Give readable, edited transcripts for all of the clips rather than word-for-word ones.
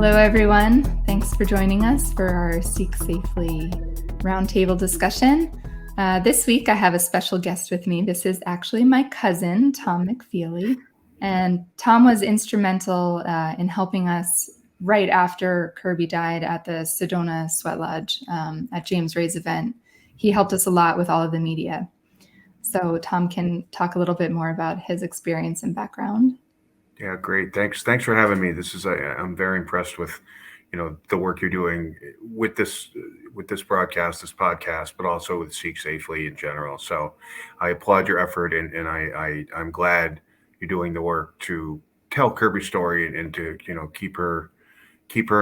Hello, everyone. Thanks for joining us for our Seek Safely Roundtable discussion. This week, I have a special guest with me. This is actually my cousin, Tom McFeeley. And Tom was instrumental in helping us right after Kirby died at the Sedona Sweat Lodge at James Ray's event. He helped us a lot with all of the media. So Tom can talk a little bit more about his experience and background. Yeah, great. Thanks for having me. I'm very impressed with, the work you're doing with this podcast, but also with Seek Safely in general. So I applaud your effort, and I'm glad you're doing the work to tell Kirby's story and to keep her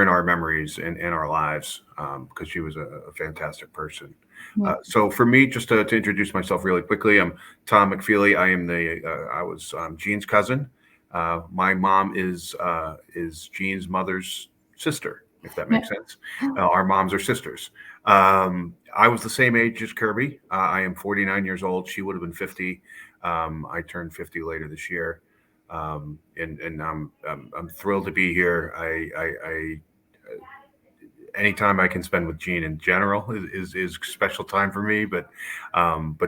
in our memories and in our lives, because she was a fantastic person. Yeah. So for me, just to introduce myself really quickly, I'm Tom McFeeley. I was Jean's cousin. My mom is Jean's mother's sister, if that makes sense. Our moms are sisters. I was the same age as Kirby. I am 49 years old. She would have been 50. I turned 50 later this year, and I'm thrilled to be here. I anytime I can spend with Jean in general is special time for me. But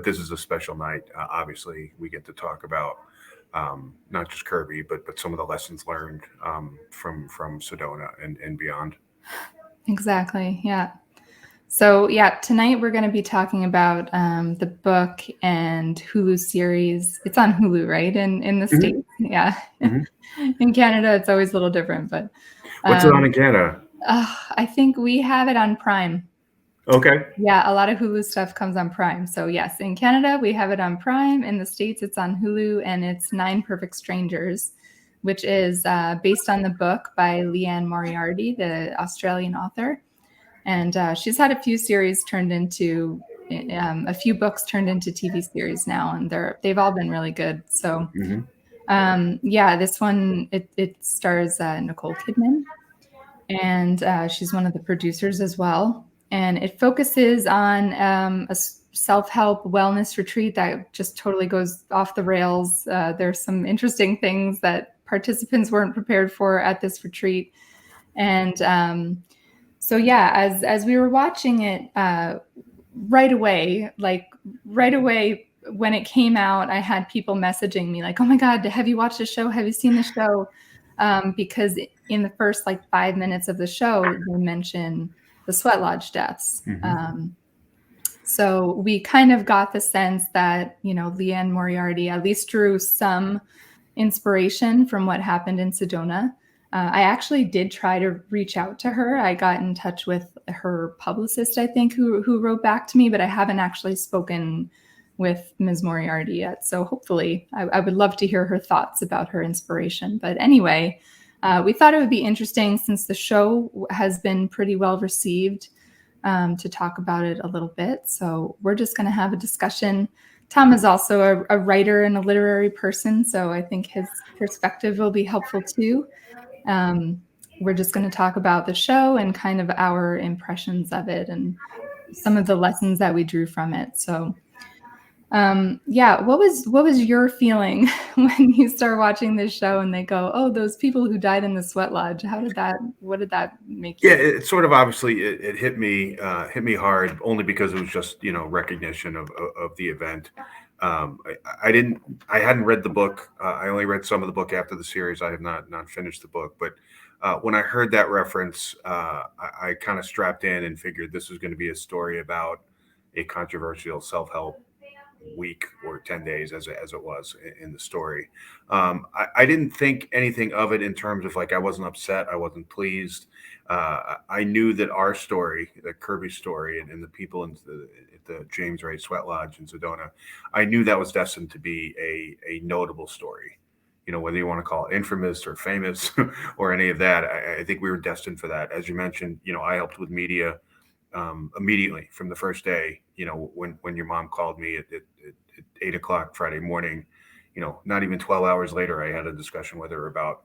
this is a special night. Obviously, we get to talk about not just Kirby, but some of the lessons learned from Sedona and beyond. Exactly. Yeah. So tonight we're going to be talking about the book and Hulu series. It's on Hulu, right? In the States. Yeah. Mm-hmm. In Canada, it's always a little different, but what's it on in Canada? I think we have it on Prime. Okay. Yeah, a lot of Hulu stuff comes on Prime. So yes, in Canada, we have it on Prime. In the States, it's on Hulu, and it's 9 Perfect Strangers, which is based on the book by Liane Moriary, the Australian author. And she's had a few series turned into, a few books turned into TV series now, and they've all been really good. So this one, it stars Nicole Kidman, and she's one of the producers as well. And it focuses on a self-help wellness retreat that just totally goes off the rails. There's some interesting things that participants weren't prepared for at this retreat. And as we were watching it right away when it came out, I had people messaging me like, "Oh my God, have you watched the show? Have you seen the show?" Because in the first 5 minutes of the show, they mention the Sweat Lodge deaths. Mm-hmm. So we kind of got the sense that, Liane Moriary at least drew some inspiration from what happened in Sedona. I actually did try to reach out to her. I got in touch with her publicist, I think, who wrote back to me, but I haven't actually spoken with Ms. Moriary yet. So hopefully I would love to hear her thoughts about her inspiration. But anyway, we thought it would be interesting, since the show has been pretty well received, to talk about it a little bit. So we're just going to have a discussion. Tom is also a writer and a literary person, so I think his perspective will be helpful too. We're just going to talk about the show and kind of our impressions of it and some of the lessons that we drew from it. So what was your feeling when you start watching this show and they go, "Oh, those people who died in the Sweat Lodge"? What did that make you? Yeah, it sort of, obviously it hit me hard, only because it was just, recognition of the event. I hadn't read the book. I only read some of the book after the series. I have not finished the book, but when I heard that reference, I kind of strapped in and figured this was going to be a story about a controversial self-help week or 10 days, as it was in the story. I didn't think anything of it in terms of I wasn't upset, I wasn't pleased. I knew that our story, the Kirby story, and the people at the James Ray Sweat Lodge in Sedona, I knew that was destined to be a notable story. Whether you want to call it infamous or famous or any of that, I think we were destined for that. As you mentioned, I helped with media immediately from the first day. When your mom called me at 8:00 Friday morning, not even 12 hours later, I had a discussion with her about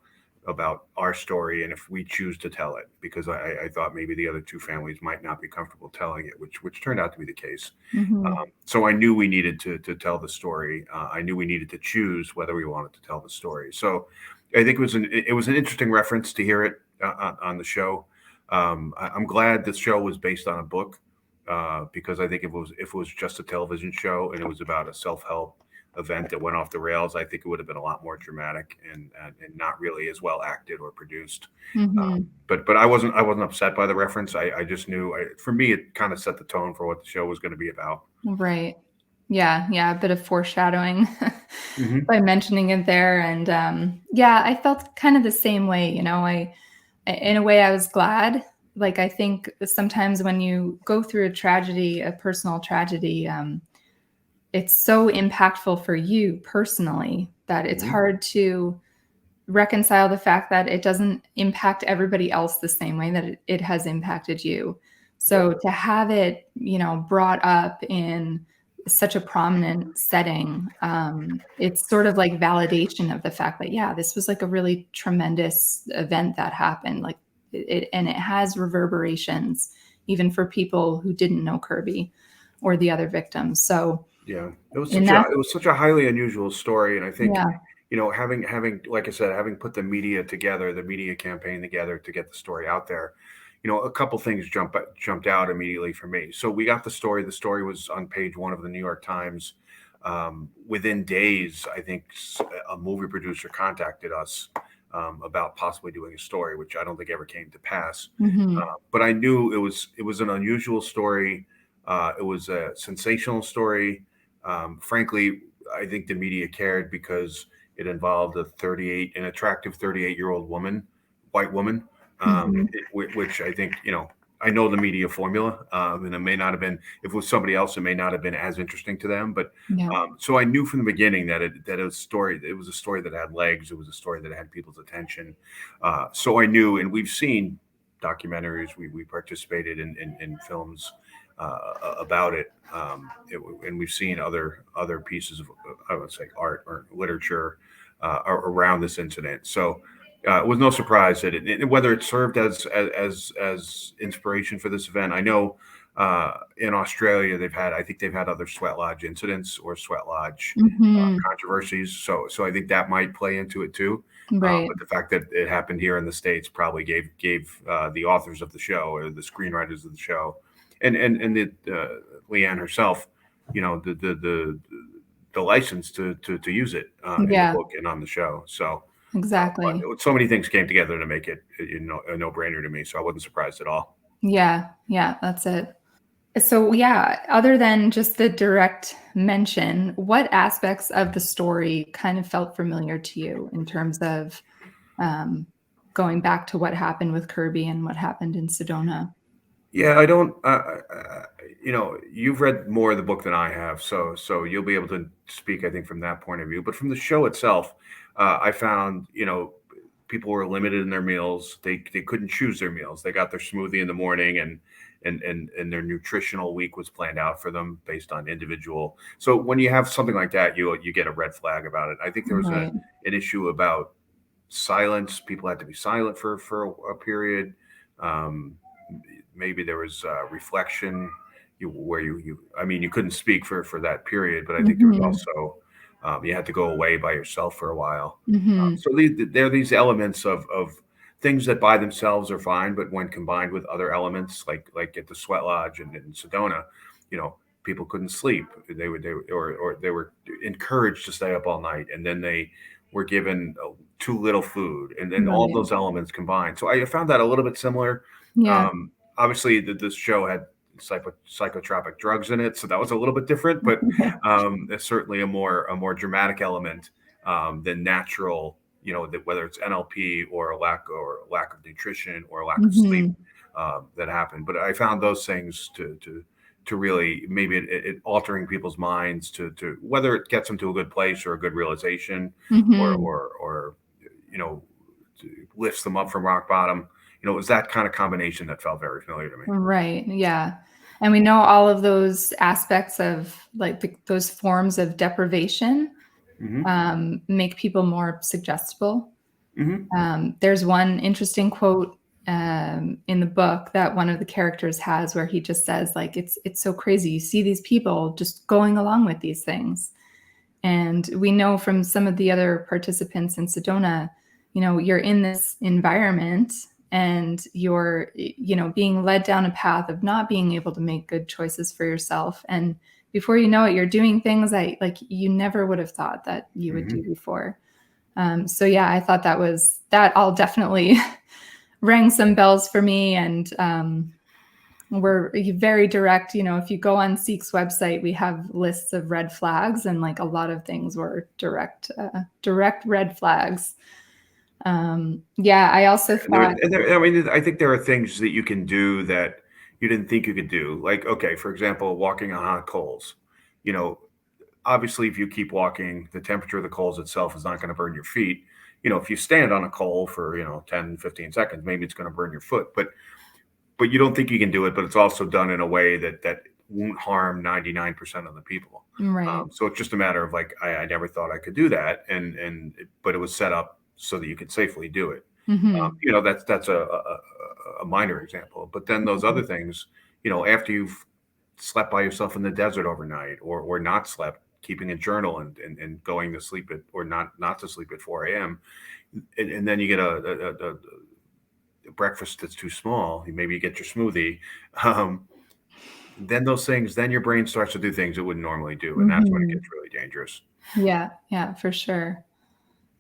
our story and if we choose to tell it, because I thought maybe the other two families might not be comfortable telling it, which turned out to be the case. Mm-hmm. So I knew we needed to tell the story. I knew we needed to choose whether we wanted to tell the story. So I think it was an interesting reference to hear it on the show. I'm glad this show was based on a book, because I think if it was just a television show and it was about a self-help event that went off the rails, I think it would have been a lot more dramatic and not really as well acted or produced. Mm-hmm. But I wasn't upset by the reference. I just knew, for me, it kind of set the tone for what the show was going to be about. Right. Yeah. Yeah. A bit of foreshadowing Hmm. by mentioning it there. And yeah, I felt kind of the same way. In a way, I was glad. Like, I think sometimes when you go through a tragedy, a personal tragedy, it's so impactful for you personally that it's Hmm. hard to reconcile the fact that it doesn't impact everybody else the same way that it has impacted you. Yeah. So to have it, brought up in such a prominent setting, it's sort of like validation of the fact that, yeah, this was like a really tremendous event that happened. Like and it has reverberations even for people who didn't know Kirby or the other victims. So Yeah, it was in such a that, it was such a highly unusual story, and I think, yeah. having like I said, having put the media together, the media campaign together to get the story out there, a couple things jumped out immediately for me. So we got the story. The story was on page one of the New York Times. Within days, I think a movie producer contacted us about possibly doing a story, which I don't think ever came to pass. Hmm. But I knew it was an unusual story. It was a sensational story. Frankly, I think the media cared because it involved an attractive 38-year-old woman, white woman, Hmm. which I think, I know the media formula, and it may not have been, if it was somebody else, it may not have been as interesting to them. But Yeah. so I knew from the beginning that it was a story that had legs. It was a story that had people's attention. So I knew, and we've seen documentaries, we participated in films about it, and we've seen other pieces of, I would say, art or literature around this incident. So it was no surprise that whether it served as inspiration for this event. I know in Australia I think they've had other sweat lodge incidents or sweat lodge Hmm. controversies. So I think that might play into it too. Right. But the fact that it happened here in the States probably gave the authors of the show or the screenwriters of the show and Liane herself, the license to use it in the Yeah, book and on the show. So, exactly. but so many things came together to make it, a no brainer to me. So I wasn't surprised at all. Yeah, yeah, that's it. So, yeah, other than just the direct mention, what aspects of the story kind of felt familiar to you in terms of um, going back to what happened with Kirby and what happened in Sedona? Yeah, I don't. You've read more of the book than I have, so you'll be able to speak, I think, from that point of view. But from the show itself, I found, people were limited in their meals. They couldn't choose their meals. They got their smoothie in the morning, and their nutritional week was planned out for them based on individual. So when you have something like that, you get a red flag about it. I think there was Right. an issue about silence. People had to be silent for a period. Um, Maybe there was reflection, where I mean, you couldn't speak for that period, but I think there was Hmm. also, you had to go away by yourself for a while. Hmm. So there are these elements of things that by themselves are fine, but when combined with other elements, like at the Sweat Lodge and in Sedona, you know, people couldn't sleep. Or they were encouraged to stay up all night, and then they were given too little food, and then all Right. those elements combined. So I found that a little bit similar. Yeah. Um, Obviously, this show had psychotropic drugs in it, so that was a little bit different. But it's certainly a more dramatic element than natural. That whether it's NLP or a lack of nutrition or a lack of sleep Hmm. that happened. But I found those things to really maybe it altering people's minds to whether it gets them to a good place or a good realization or Hmm. or or you know lifts them up from rock bottom. It was that kind of combination that felt very familiar to me. Right. Yeah. And we know all of those aspects of like those forms of deprivation Hmm. make people more suggestible. Hmm. There's one interesting quote in the book that one of the characters has where he just says, like, it's so crazy. You see these people just going along with these things. And we know from some of the other participants in Sedona, you're in this environment and you're, being led down a path of not being able to make good choices for yourself. And before you know it, you're doing things that like you never would have thought that you would do before. So yeah, I thought that all definitely rang some bells for me. And we're very direct. If you go on Seek's website, we have lists of red flags, and like a lot of things were direct red flags. Yeah, I also thought. I think there are things that you can do that you didn't think you could do. Like, okay, for example, walking on hot coals. You know, obviously, if you keep walking, the temperature of the coals itself is not going to burn your feet. If you stand on a coal for 10, 15 seconds, maybe it's going to burn your foot. But you don't think you can do it. But it's also done in a way that won't harm 99% of the people. Right. So it's just a matter of like I never thought I could do that, but it was set up so that you could safely do it. That's a minor example. But then those other things, after you've slept by yourself in the desert overnight, or not slept, keeping a journal and going to sleep or not to sleep at 4 a.m. And then you get a breakfast that's too small. Maybe you get your smoothie. Then those things, then your brain starts to do things it wouldn't normally do, and that's when it gets really dangerous. Yeah, for sure.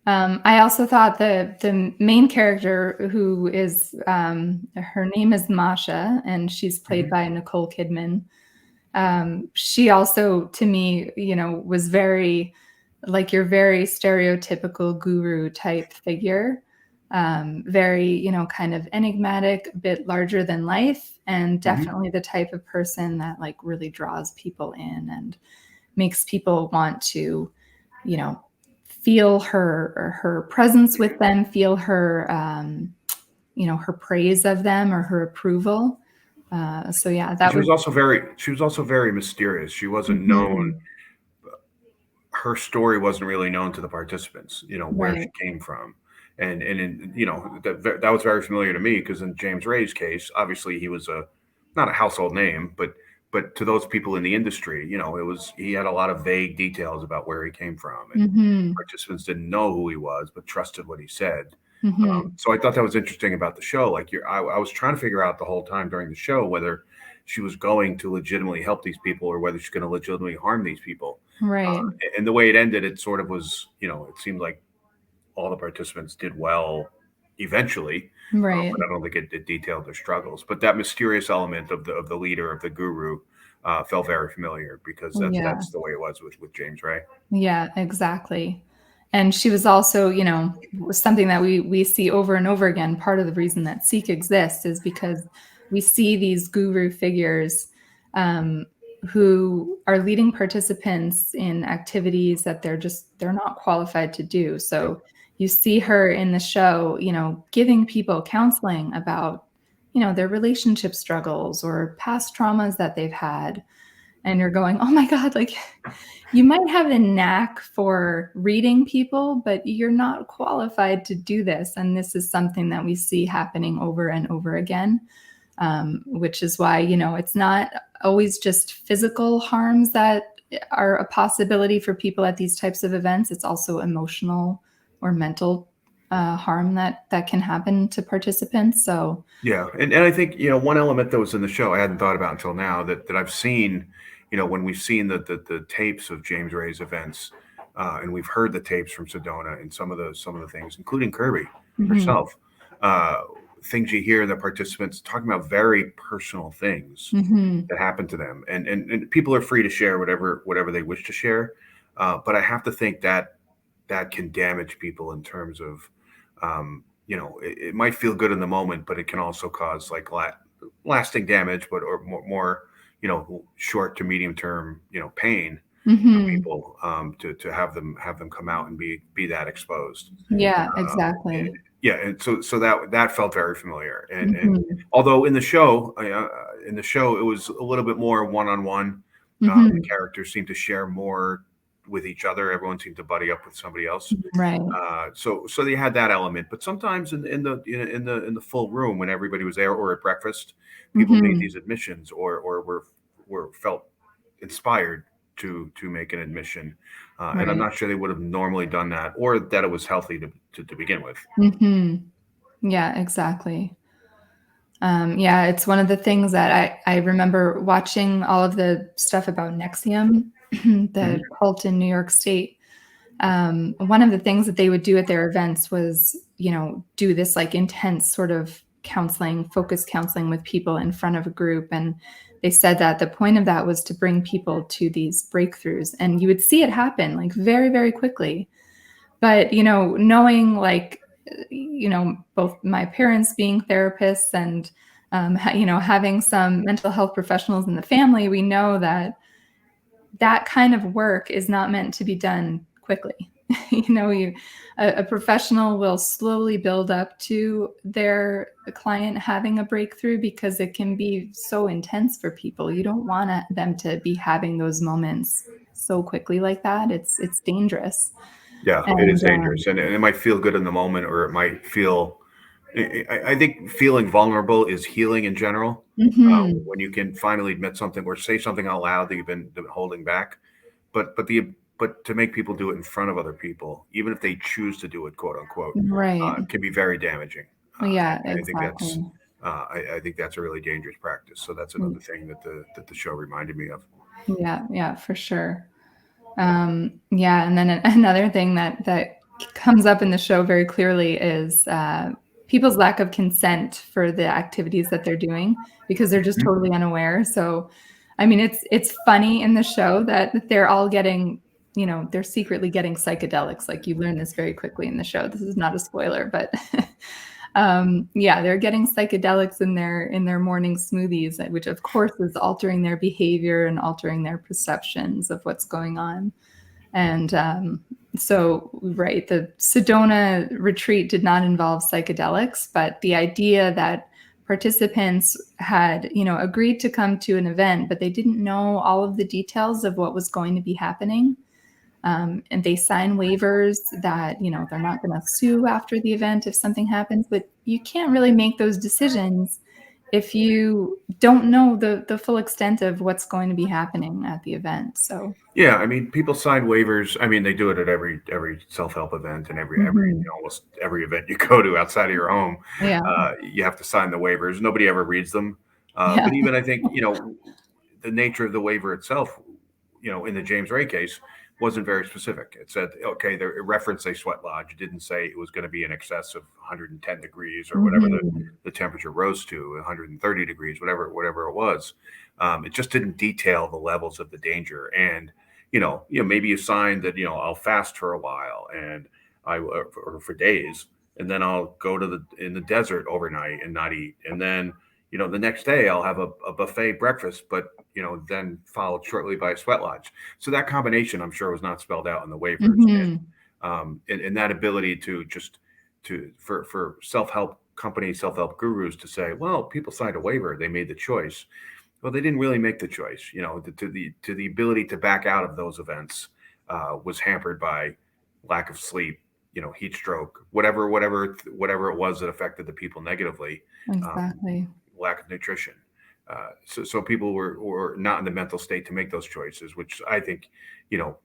I also thought the main character, who is her name is Masha, and she's played by Nicole Kidman. She also, to me, was very like your very stereotypical guru type figure. Very, kind of enigmatic, a bit larger than life, and definitely the type of person that like really draws people in and makes people want to, feel her presence with them, feel her, her praise of them or her approval. So yeah, she was also very mysterious. She wasn't known. Her story wasn't really known to the participants, where she came from. And that was very familiar to me, because in James Ray's case, obviously he was not a household name, but to those people in the industry, he had a lot of vague details about where he came from, and participants didn't know who he was, but trusted what he said. So I thought that was interesting about the show. Like I was trying to figure out the whole time during the show whether she was going to legitimately help these people or whether she's going to legitimately harm these people. Right. And the way it ended, it sort of was, it seemed like all the participants did well eventually, Right. but I don't think it detailed their struggles. But that mysterious element of the leader, of the guru, felt very familiar, because that's the way it was with James Ray. Yeah, exactly. And she was also, something that we see over and over again. Part of the reason that Seek exists is because we see these guru figures who are leading participants in activities that they're not qualified to do. So you see her in the show, giving people counseling about, their relationship struggles or past traumas that they've had. And you're going, oh my God, like you might have a knack for reading people, but you're not qualified to do this. And this is something that we see happening over and over again, which is why, it's not always just physical harms that are a possibility for people at these types of events. It's also emotional or mental harm that can happen to participants. So yeah, and I think one element that was in the show I hadn't thought about until now, that I've seen, when we've seen the tapes of James Ray's events, and we've heard the tapes from Sedona and some of the things, including Kirby herself, things you hear the participants talking about, very personal things that happen to them, and people are free to share whatever they wish to share, but I have to think that can damage people in terms of, it might feel good in the moment, but it can also cause like lasting damage, or more short to medium term, pain for people, to have them come out and be that exposed. Yeah, exactly. And so that felt very familiar. And although in the show, it was a little bit more one-on-one. The characters seemed to share more with each other. Everyone seemed to buddy up with somebody else. Right. So they had that element, but sometimes in the full room, when everybody was there, or at breakfast, people made these admissions, or were felt inspired to make an admission, and I'm not sure they would have normally done that, or that it was healthy to begin with. Yeah, exactly. Yeah, it's one of the things that I remember watching all of the stuff about Nexium, the Mhm. cult in New York State. One of the things that they would do at their events was, do this like intense sort of counseling, focused counseling with people in front of a group. And they said that the point of that was to bring people to these breakthroughs. And you would see it happen like very, very quickly. But, knowing like, both my parents being therapists and, having some mental health professionals in the family, we know that that kind of work is not meant to be done quickly. A professional will slowly build up to their client having a breakthrough because it can be so intense for people. You don't want them to be having those moments so quickly like that. It's dangerous. Yeah, it is And dangerous, and it might feel good in the moment, or it might feel. I think feeling vulnerable is healing in general. mhm, When you can finally admit something or say something out loud that you've been holding back, but to make people do it in front of other people, even if they choose to do it, quote unquote, right. can be very damaging. Yeah, I think that's exactly. I think that's a really dangerous practice. So that's another thing that the show reminded me of. Yeah, yeah, for sure. Yeah, and then another thing that comes up in the show very clearly is people's lack of consent for the activities that they're doing because they're just Mhm. totally unaware. So, I mean, it's funny in the show that they're all getting, they're secretly getting psychedelics. Like you learn this very quickly in the show. This is not a spoiler, but yeah, they're getting psychedelics in their morning smoothies, which of course is altering their behavior and altering their perceptions of what's going on. And so, right, the Sedona retreat did not involve psychedelics, but the idea that participants had, agreed to come to an event, but they didn't know all of the details of what was going to be happening. And they sign waivers that, they're not going to sue after the event if something happens, but you can't really make those decisions if you don't know the full extent of what's going to be happening at the event. So, Yeah, I mean, people sign waivers. I mean, they do it at every self help event and every mhm. almost every event you go to outside of your home. Yeah. You have to sign the waivers. Nobody ever reads them. Yeah. But even I think the nature of the waiver itself, in the James Ray case, wasn't very specific. It said, okay, it referenced a sweat lodge. It didn't say it was going to be in excess of 110 degrees or whatever Mhm. the temperature rose to, 130 degrees, whatever it was. It just didn't detail the levels of the danger. And maybe you signed that, I'll fast for a while and or for days, and then I'll go to in the desert overnight and not eat, and then the next day I'll have a buffet breakfast, but then followed shortly by a sweat lodge. So that combination, I'm sure, was not spelled out in the waivers, Mhm. and that ability to just for self help companies, self help gurus to say, well, people signed a waiver, they made the choice. Well, they didn't really make the choice. To the ability to back out of those events was hampered by lack of sleep, heat stroke, whatever it was that affected the people negatively. Um, Exactly. Lack of nutrition. So people were not in the mental state to make those choices, which I think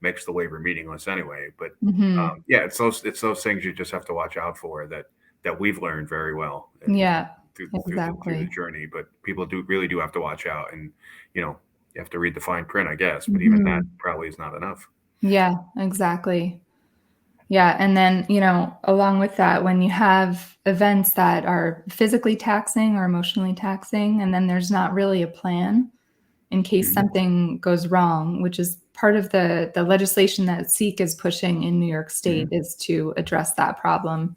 makes the waiver meaningless anyway. But Mhm. yeah, it's those things you just have to watch out for that we've learned very well Yeah. through the Exactly. journey. But people really do have to watch out, and you know you have to read the fine print, I guess. But even that Mhm. probably is not enough. Yeah, exactly. Yeah, and then, along with that, when you have events that are physically taxing or emotionally taxing, and then there's not really a plan in case Mhm. something goes wrong, which is part of the legislation that Seek is pushing in New York State Mhm. is to address that problem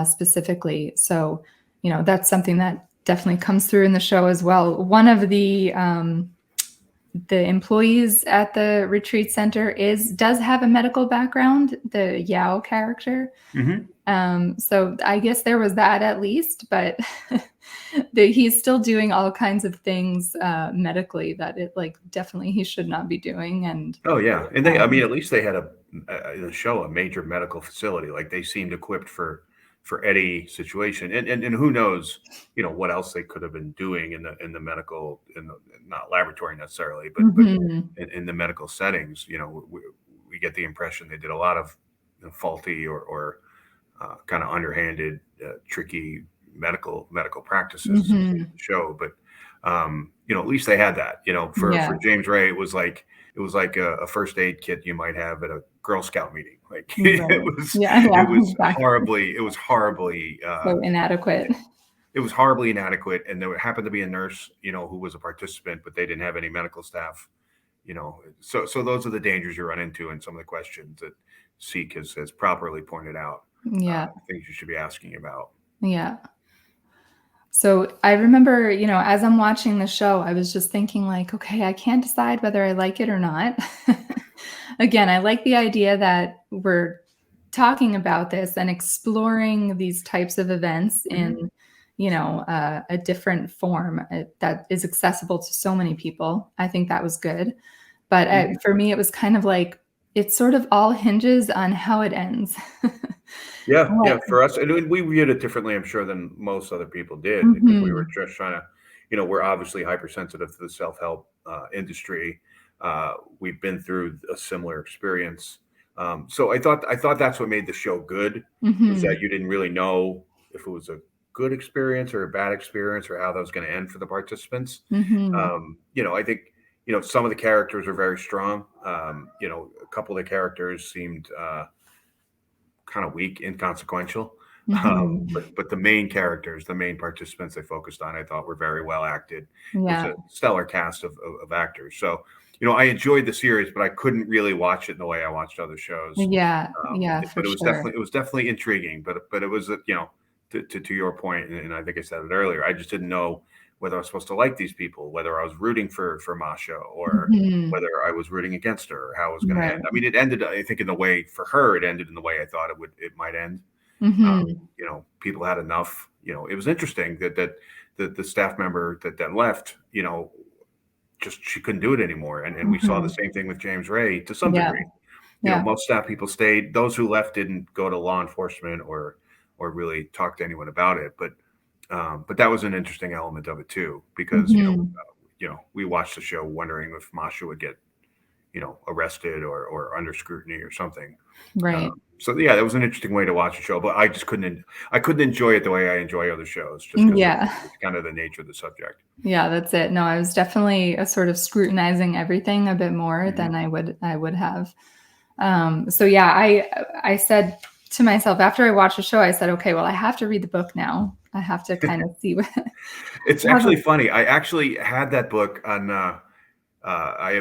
specifically. So, that's something that definitely comes through in the show as well. One of the employees at the retreat center does have a medical background, the Yao character. Mhm. So I guess there was that at least, but he's still doing all kinds of things medically that it like definitely he should not be doing. And Oh yeah, and I mean, um, at least they had in the show a major medical facility. Like they seemed equipped for any situation, and who knows, what else they could have been doing in the medical not laboratory necessarily, but mhm, in the medical settings. We get the impression they did a lot of faulty or kind of underhanded, tricky medical practices in the show, but at least they had that. For James Ray, it was like a first aid kit you might have at a Girl Scout meeting. Like it was exactly. horribly So inadequate. It was horribly inadequate, and there happened to be a nurse, who was a participant, but they didn't have any medical staff. So those are the dangers you run into, and some of the questions that Seek has properly pointed out. Things you should be asking about. Yeah. So I remember, as I'm watching the show, I was just thinking like, okay, I can't decide whether I like it or not. Again, I like the idea that we're talking about this and exploring these types of events in, a different form that is accessible to so many people. I think that was good. But for me, it was kind of like, it sort of all hinges on how it ends. Yeah. For us, and we viewed it differently, I'm sure, than most other people did, because we were just trying to, we're obviously hypersensitive to the self-help industry. We've been through a similar experience. So I thought that's what made the show good, is that you didn't really know if it was a good experience or a bad experience or how that was going to end for the participants. I think, some of the characters are very strong. A couple of the characters seemed kind of weak, inconsequential. But the main characters, the main participants they focused on, I thought were very well acted. It was a stellar cast of actors. So, I enjoyed the series, but I couldn't really watch it in the way I watched other shows. But it was definitely intriguing. But it was, to your point, and I think I said it earlier, I just didn't know whether I was supposed to like these people, whether I was rooting for Masha, or whether I was rooting against her, or how it was going to end. I mean, it ended, I think, in the way for her, it ended in the way I thought it might end. People had enough. It was interesting that the staff member that left, just she couldn't do it anymore. And we saw the same thing with James Ray to some degree. Most staff people stayed. Those who left didn't go to law enforcement or really talk to anyone about it. But that was an interesting element of it too, because we watched the show wondering if Masha would get arrested or under scrutiny or something. Right. So that was an interesting way to watch a show, but I just couldn't enjoy it the way I enjoy other shows, just because it's kind of the nature of the subject. Yeah, that's it. No, I was definitely sort of scrutinizing everything a bit more than I would have. I said to myself after I watched the show, I said, okay, well, I have to read the book now. I have to kind of see what. It's actually funny. I actually had that book on. I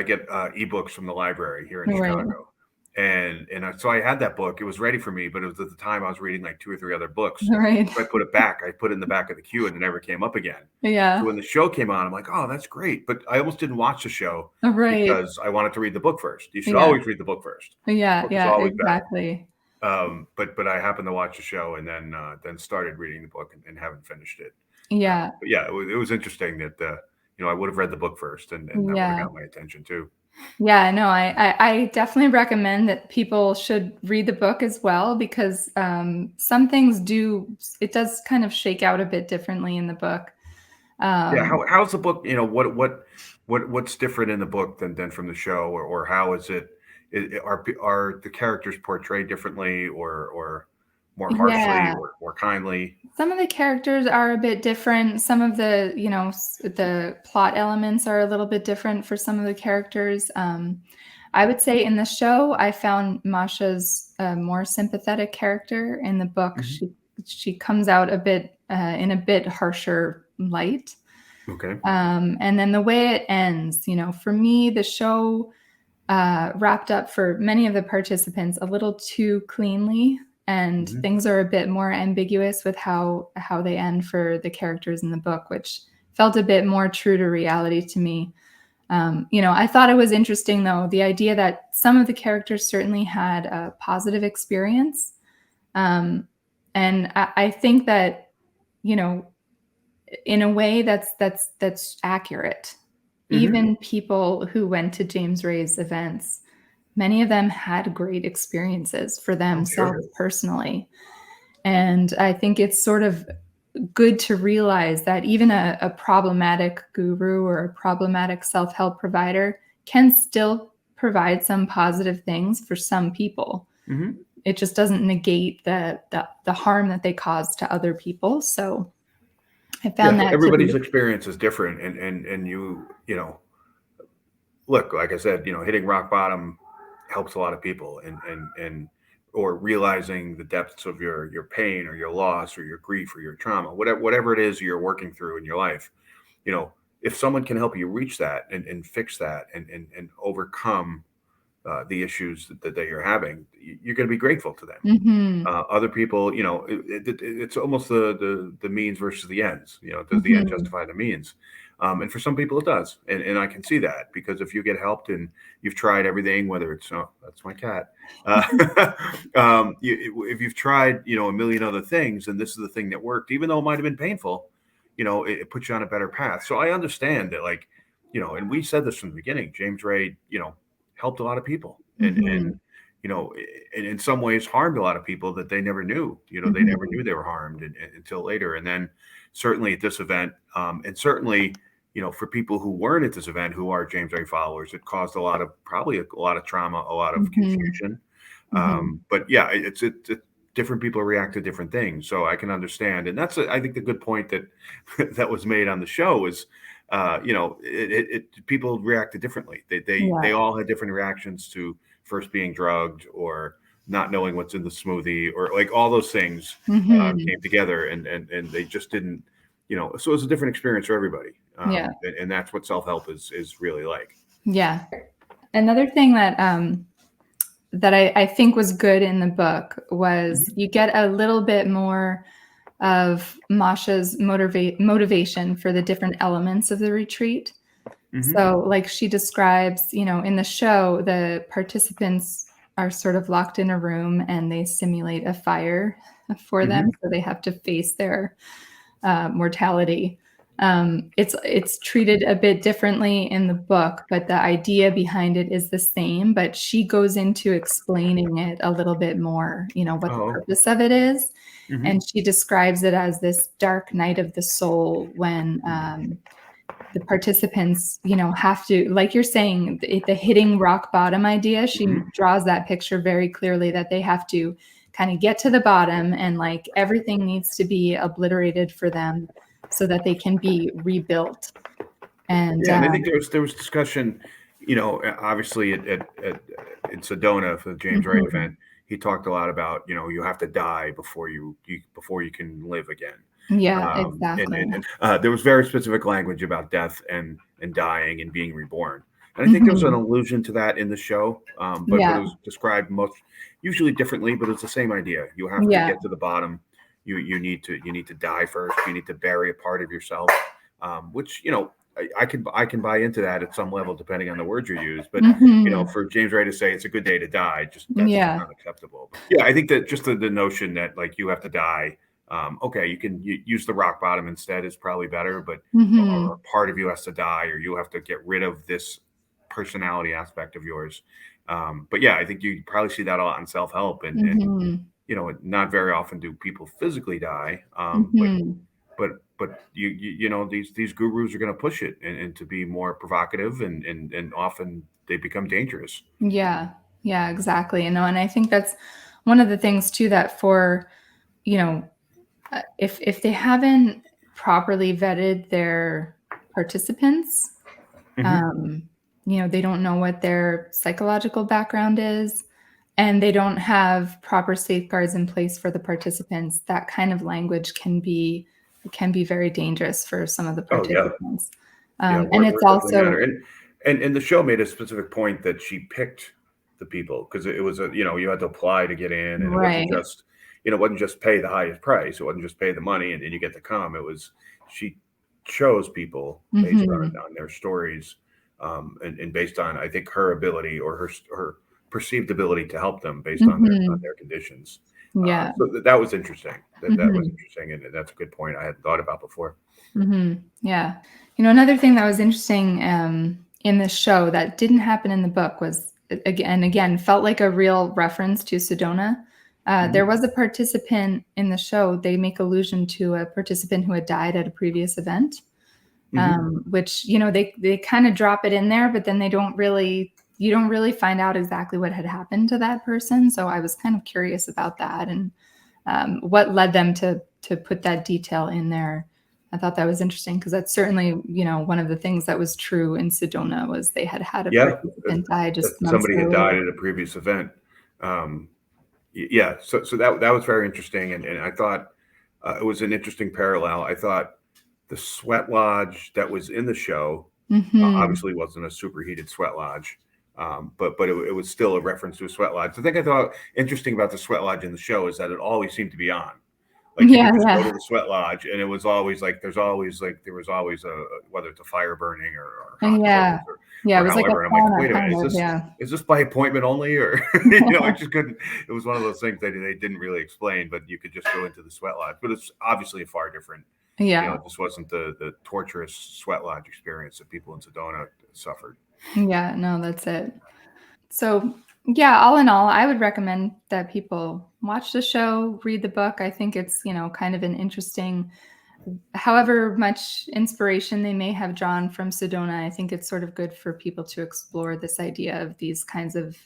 get ebooks from the library here in Chicago, and so I had that book. It was ready for me, but it was at the time I was reading like 2 or 3 other books. Right. So I put it back. I put it in the back of the queue, and it never came up again. Yeah. So when the show came on, I'm like, oh, that's great. But I almost didn't watch the show because I wanted to read the book first. You should always read the book first. Yeah. Exactly. But I happened to watch the show and then started reading the book and haven't finished it. Yeah. It was interesting that I would have read the book first, and that would have got my attention too. Yeah, no, I definitely recommend that people should read the book as well, because some things it does kind of shake out a bit differently in the book. How's the book? What's different in the book than from the show, or how is it? Are the characters portrayed differently, or more harshly, or more kindly? Some of the characters are a bit different. Some of the, the plot elements are a little bit different for some of the characters. I would say in the show, I found Masha's a more sympathetic character. In the book, she comes out a bit in a bit harsher light. Okay. And then the way it ends, for me, the show wrapped up for many of the participants a little too cleanly, and things are a bit more ambiguous with how they end for the characters in the book, which felt a bit more true to reality to me. I thought it was interesting, though, the idea that some of the characters certainly had a positive experience. And I think that, in a way that's accurate. Even people who went to James Ray's events, many of them had great experiences for themselves personally. And I think it's sort of good to realize that even a problematic guru or a problematic self-help provider can still provide some positive things for some people. it just doesn't negate the harm that they cause to other people. So I found that everybody's experience is different, and you know, look, like I said, hitting rock bottom helps a lot of people, and or realizing the depths of your pain or your loss or your grief or your trauma, whatever it is you're working through in your life. If someone can help you reach that and fix that and overcome the issues that you're having, you're going to be grateful to them. Mm-hmm. Other people, it's almost the means versus the ends. Does the end justify the means? And for some people it does. And I can see that, because if you get helped and you've tried everything, whether it's, that's my cat. If you've tried, a million other things, and this is the thing that worked, even though it might've been painful, it puts you on a better path. So I understand that, like, and we said this from the beginning, James Ray, helped a lot of people, and in some ways harmed a lot of people that they never knew. They never knew they were harmed until later. And then certainly at this event, and certainly, for people who weren't at this event, who are James Ray followers, it caused probably a lot of trauma, a lot of confusion. But yeah, it's different people react to different things. So I can understand. And that's, I think, the good point that that was made on the show is, people reacted differently. They all had different reactions to first being drugged, or not knowing what's in the smoothie, or like all those things came together, and they just didn't, so it was a different experience for everybody. And that's what self-help is really like. Yeah. Another thing that I think was good in the book was you get a little bit more of Masha's motivation for the different elements of the retreat. So, like she describes, in the show, the participants are sort of locked in a room and they simulate a fire for them. So they have to face their mortality. It's treated a bit differently in the book, but the idea behind it is the same, but she goes into explaining it a little bit more, what the purpose of it is. And she describes it as this dark night of the soul, when the participants, have to, like you're saying, the hitting rock bottom idea, she draws that picture very clearly, that they have to kind of get to the bottom, and like everything needs to be obliterated for them so that they can be rebuilt. And and I think there was discussion, obviously in Sedona for the James Ray event, he talked a lot about, you have to die before you can live again. Yeah, exactly. And there was very specific language about death and dying and being reborn. And I think there was an allusion to that in the show, but it was described usually differently, but it's the same idea. You have to get to the bottom. You need to die first. You need to bury a part of yourself, which, I can buy into that at some level, depending on the words you use. But for James Ray to say it's a good day to die, that's just not acceptable. But I think that just the notion that, like, you have to die. Okay, you can use the rock bottom instead is probably better, but or part of you has to die, or you have to get rid of this personality aspect of yours. But I think you probably see that a lot in self-help, and not very often do people physically die. But these gurus are going to push it and to be more provocative, and often they become dangerous. Yeah, exactly. And I think that's one of the things too, that for, if they haven't properly vetted their participants, they don't know what their psychological background is, and they don't have proper safeguards in place for the participants, that kind of language can be very dangerous for some of the participants. And it's also, and the show made a specific point that she picked the people, because it was you had to apply to get in, and it wasn't just pay the highest price. It wasn't just pay the money and you get to come. It was, she chose people based on their stories, and based on, I think, her ability, or her perceived ability to help them based on their conditions. So that was interesting. That was interesting, and that's a good point I hadn't thought about before. Yeah. Another thing that was interesting in the show that didn't happen in the book was, again, felt like a real reference to Sedona. There was a participant in the show. They make allusion to a participant who had died at a previous event, which, they kind of drop it in there, but then they don't really you don't really find out exactly what had happened to that person. So I was kind of curious about that, and what led them to put that detail in there. I thought that was interesting because that's certainly, one of the things that was true in Sedona was they had a Yeah, participant die just months somebody had earlier. died at a previous event. Yeah, so that was very interesting, and I thought it was an interesting parallel. I thought the sweat lodge that was in the show Mm-hmm. obviously wasn't a superheated sweat lodge, but it was still a reference to a sweat lodge. The thing I thought interesting about the sweat lodge in the show is that it always seemed to be on. Like you Yeah, could just go yeah. to the sweat lodge, and it was always like there was always a whether it's a fire burning or hot Yeah. coals Yeah, it or was like a however. And I'm like, sauna wait a minute, kind of, yeah. is this by appointment only, or I just couldn't. It was one of those things that they didn't really explain, but you could just go into the sweat lodge. But it's obviously a far different. Yeah. It just wasn't the torturous sweat lodge experience that people in Sedona suffered. Yeah, no, that's it. So, yeah, all in all, I would recommend that people watch the show, read the book. I think it's, kind of an interesting, however much inspiration they may have drawn from Sedona, I think it's sort of good for people to explore this idea of these kinds of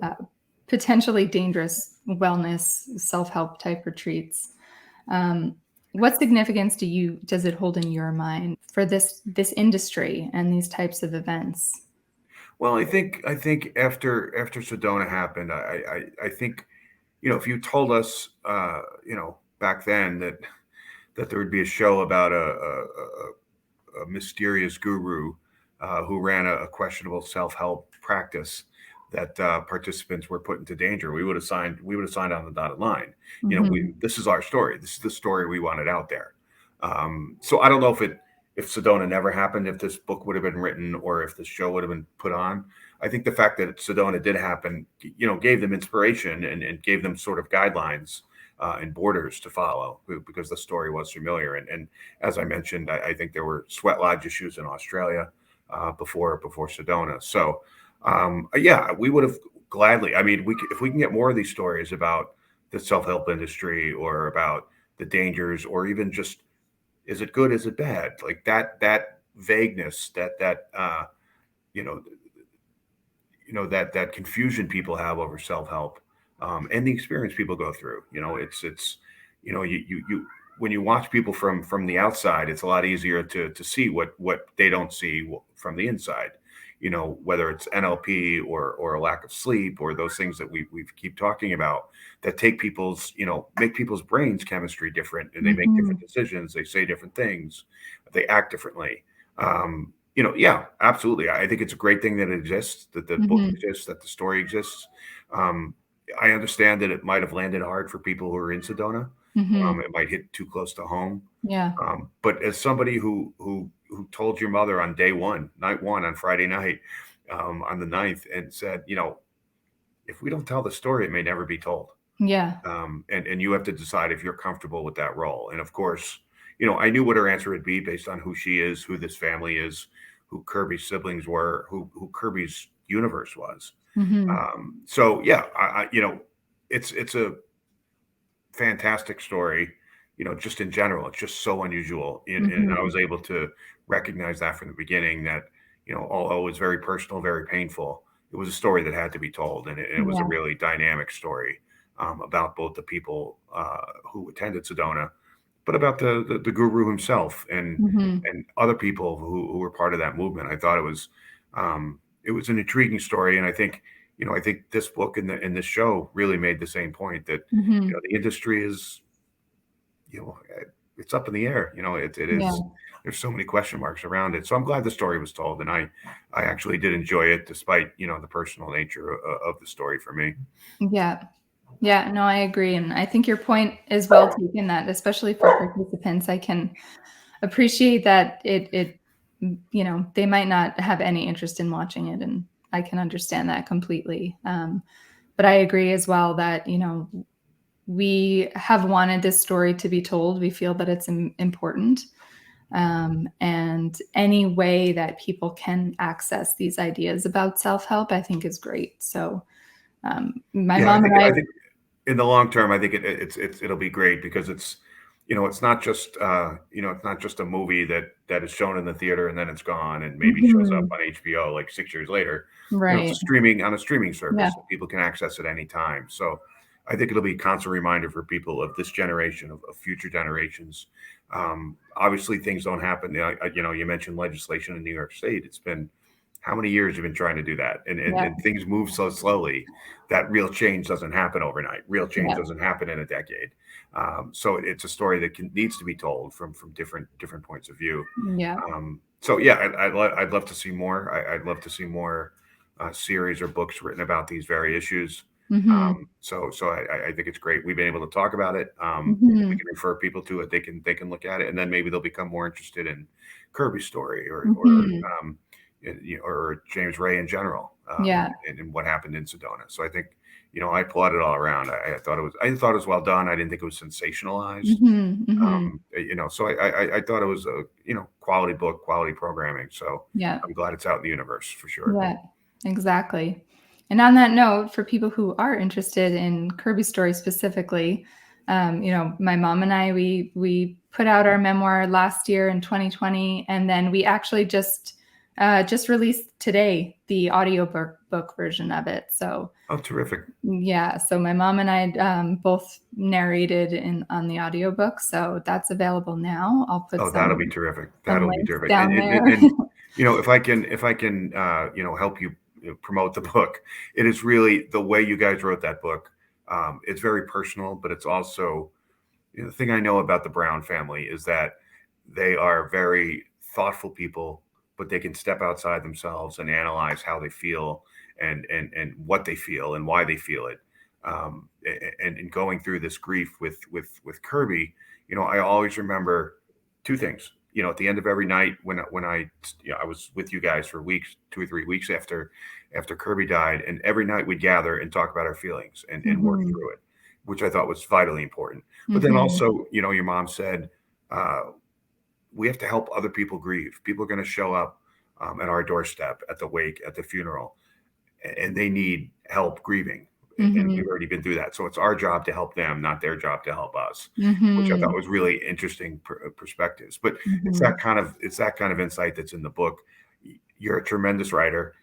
uh, potentially dangerous wellness, self-help type retreats. Um, what significance does it hold in your mind for this industry and these types of events? Well, I think after Sedona happened, I think if you told us back then that there would be a show about a mysterious guru who ran a questionable self-help practice that participants were put into danger, we would have signed. We would have signed on the dotted line. Mm-hmm. This is our story. This is the story we wanted out there. So I don't know if Sedona never happened, if this book would have been written, or if this show would have been put on. I think the fact that Sedona did happen, gave them inspiration and gave them sort of guidelines and borders to follow because the story was familiar. And as I mentioned, I think there were sweat lodge issues in Australia before Sedona. So yeah, we would have gladly. I mean, if we can get more of these stories about the self help industry or about the dangers, or even just is it good, is it bad, like that vagueness, that you know that confusion people have over self help, and the experience people go through. It's you when you watch people from the outside, it's a lot easier to see what they don't see from the inside. Whether it's NLP or a lack of sleep or those things that we keep talking about that take people's make people's brains chemistry different, and they make Mm-hmm. different decisions, they say different things, they act differently. Yeah, absolutely. I think it's a great thing that it exists, that the book Mm-hmm. exists, that the story exists. Um, I understand that it might have landed hard for people who are in Sedona. Mm-hmm. It might hit too close to home. Yeah. But as somebody who told your mother on day one, night one, on Friday night, on the 9th, and said, if we don't tell the story, it may never be told. Yeah. And you have to decide if you're comfortable with that role. And of course, I knew what her answer would be based on who she is, who this family is, who Kirby's siblings were, who Kirby's universe was. Mm-hmm. So yeah, it's a fantastic story. Just in general, it's just so unusual, and I Mm-hmm. was able to recognize that from the beginning. That although it was very personal, very painful, it was a story that had to be told, and it was a Yeah. really dynamic story about both the people who attended Sedona, but about the guru himself Mm-hmm. and other people who were part of that movement. I thought it was an intriguing story, and I think this book and this show really made the same point that Mm-hmm. the industry is you know it's up in the air. It is. Yeah. There's so many question marks around it. So I'm glad the story was told, and I actually did enjoy it despite the personal nature of the story for me. Yeah. Yeah. No, I agree. And I think your point is well taken, that especially for participants, I can appreciate that they might not have any interest in watching it. And I can understand that completely. But I agree as well that, we have wanted this story to be told. We feel that it's important. And any way that people can access these ideas about self-help, I think is great. So my Yeah, I mom think and I, I think in the long term, I think it'll be great because it's not just it's not just a movie that is shown in the theater and then it's gone and maybe shows up on HBO like 6 years later. It's Right. on a streaming service, Yeah. so people can access it anytime. So I think it'll be a constant reminder for people of this generation, of future generations. Obviously, things don't happen. You mentioned legislation in New York State. It's been how many years you've been trying to do that, Yeah. and things move so slowly that real change doesn't happen overnight. Real change Yeah. doesn't happen in a decade. So it's a story that needs to be told from different points of view. Yeah. So yeah, I'd love to see more. I'd love to see more series or books written about these very issues. Hmm. So I think it's great. We've been able to talk about it. We Hmm. can refer people to it. They can look at it, and then maybe they'll become more interested in Kirby's story Hmm. or James Ray in general, Yeah. and what happened in Sedona. So I think I applaud it all around. I thought it was well done. I didn't think it was sensationalized. Hmm. Hmm. So I thought it was a quality book, quality programming. So Yeah. I'm glad it's out in the universe for sure. Yeah, exactly. And on that note, for people who are interested in Kirby's story specifically, my mom and I, we put out our memoir last year in 2020, and then we actually just released today the audiobook book version of it. So Oh, terrific! yeah, so my mom and I both narrated on the audiobook, so that's available now. I'll put Oh, that'll be terrific. some That'll be links terrific. down there. And if I can help you promote the book, it is really the way you guys wrote that book. It's very personal, but it's also the thing I know about the Brown family is that they are very thoughtful people, but they can step outside themselves and analyze how they feel and what they feel and why they feel it. And going through this grief with Kirby, I always remember two things. At the end of every night when I was with you guys for weeks, 2 or 3 weeks after Kirby died, and every night we'd gather and talk about our feelings and work Hmm. through it, which I thought was vitally important. But then Hmm. also, your mom said, uh, we have to help other people grieve. People are going to show up at our doorstep, at the wake, at the funeral, and they need help grieving. And Hmm. we've already been through that. So it's our job to help them, not their job to help us, which I thought Hmm. was really interesting perspectives. But Hmm. it's that kind of insight that's in the book. You're a tremendous writer.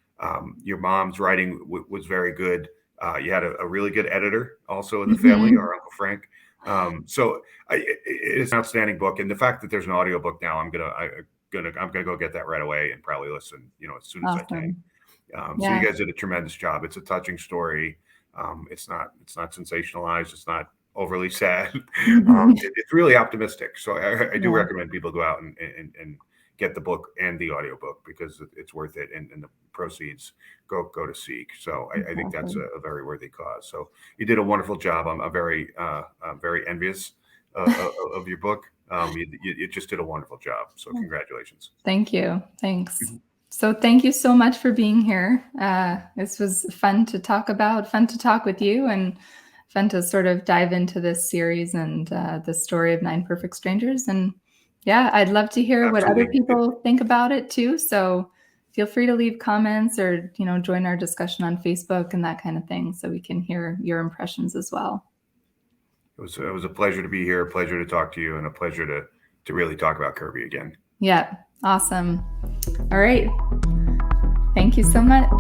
Your mom's writing was very good. You had a really good editor also in the family, Hmm. our Uncle Frank. So it's an outstanding book, and the fact that there's an audiobook now, I'm gonna go get that right away and probably listen, as soon as I can. Awesome. So you Yeah. guys did a tremendous job. It's a touching story. It's not sensationalized. It's not overly sad. Mhm. It's really optimistic. So I do Yeah. recommend people go out and get the book and the audiobook because it's worth it. And the proceeds go to Seek. So I think that's Exactly. a very worthy cause. So you did a wonderful job. I'm very envious of your book. You just did a wonderful job. So congratulations. Thank you. Thanks. So thank you so much for being here. This was fun to talk about, fun to talk with you, and fun to sort of dive into this series and the story of Nine Perfect Strangers. And yeah, I'd love to hear what other Absolutely. people think about it too. So feel free to leave comments or join our discussion on Facebook and that kind of thing, so we can hear your impressions as well. It was a pleasure to be here, a pleasure to talk to you, and a pleasure to really talk about Kirby again. Yeah, awesome. All right. Thank you so much.